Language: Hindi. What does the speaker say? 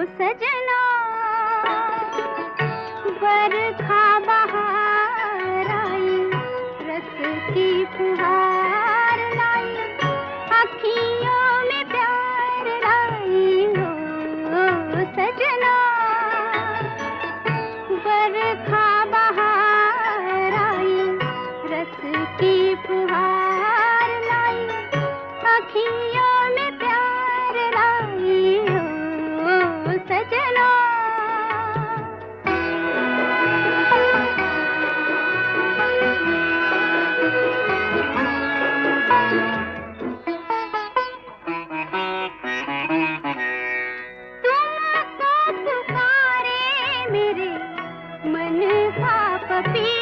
सजना बरखा बहार आई, रस की फुहार लाई, अखियों में प्यार लाई हो सजना। बरखा बहार आई, रस की फुहार लाई, अखियों में प्यार लाई हो सजना। तुमको पुकारे मेरे मन का पपी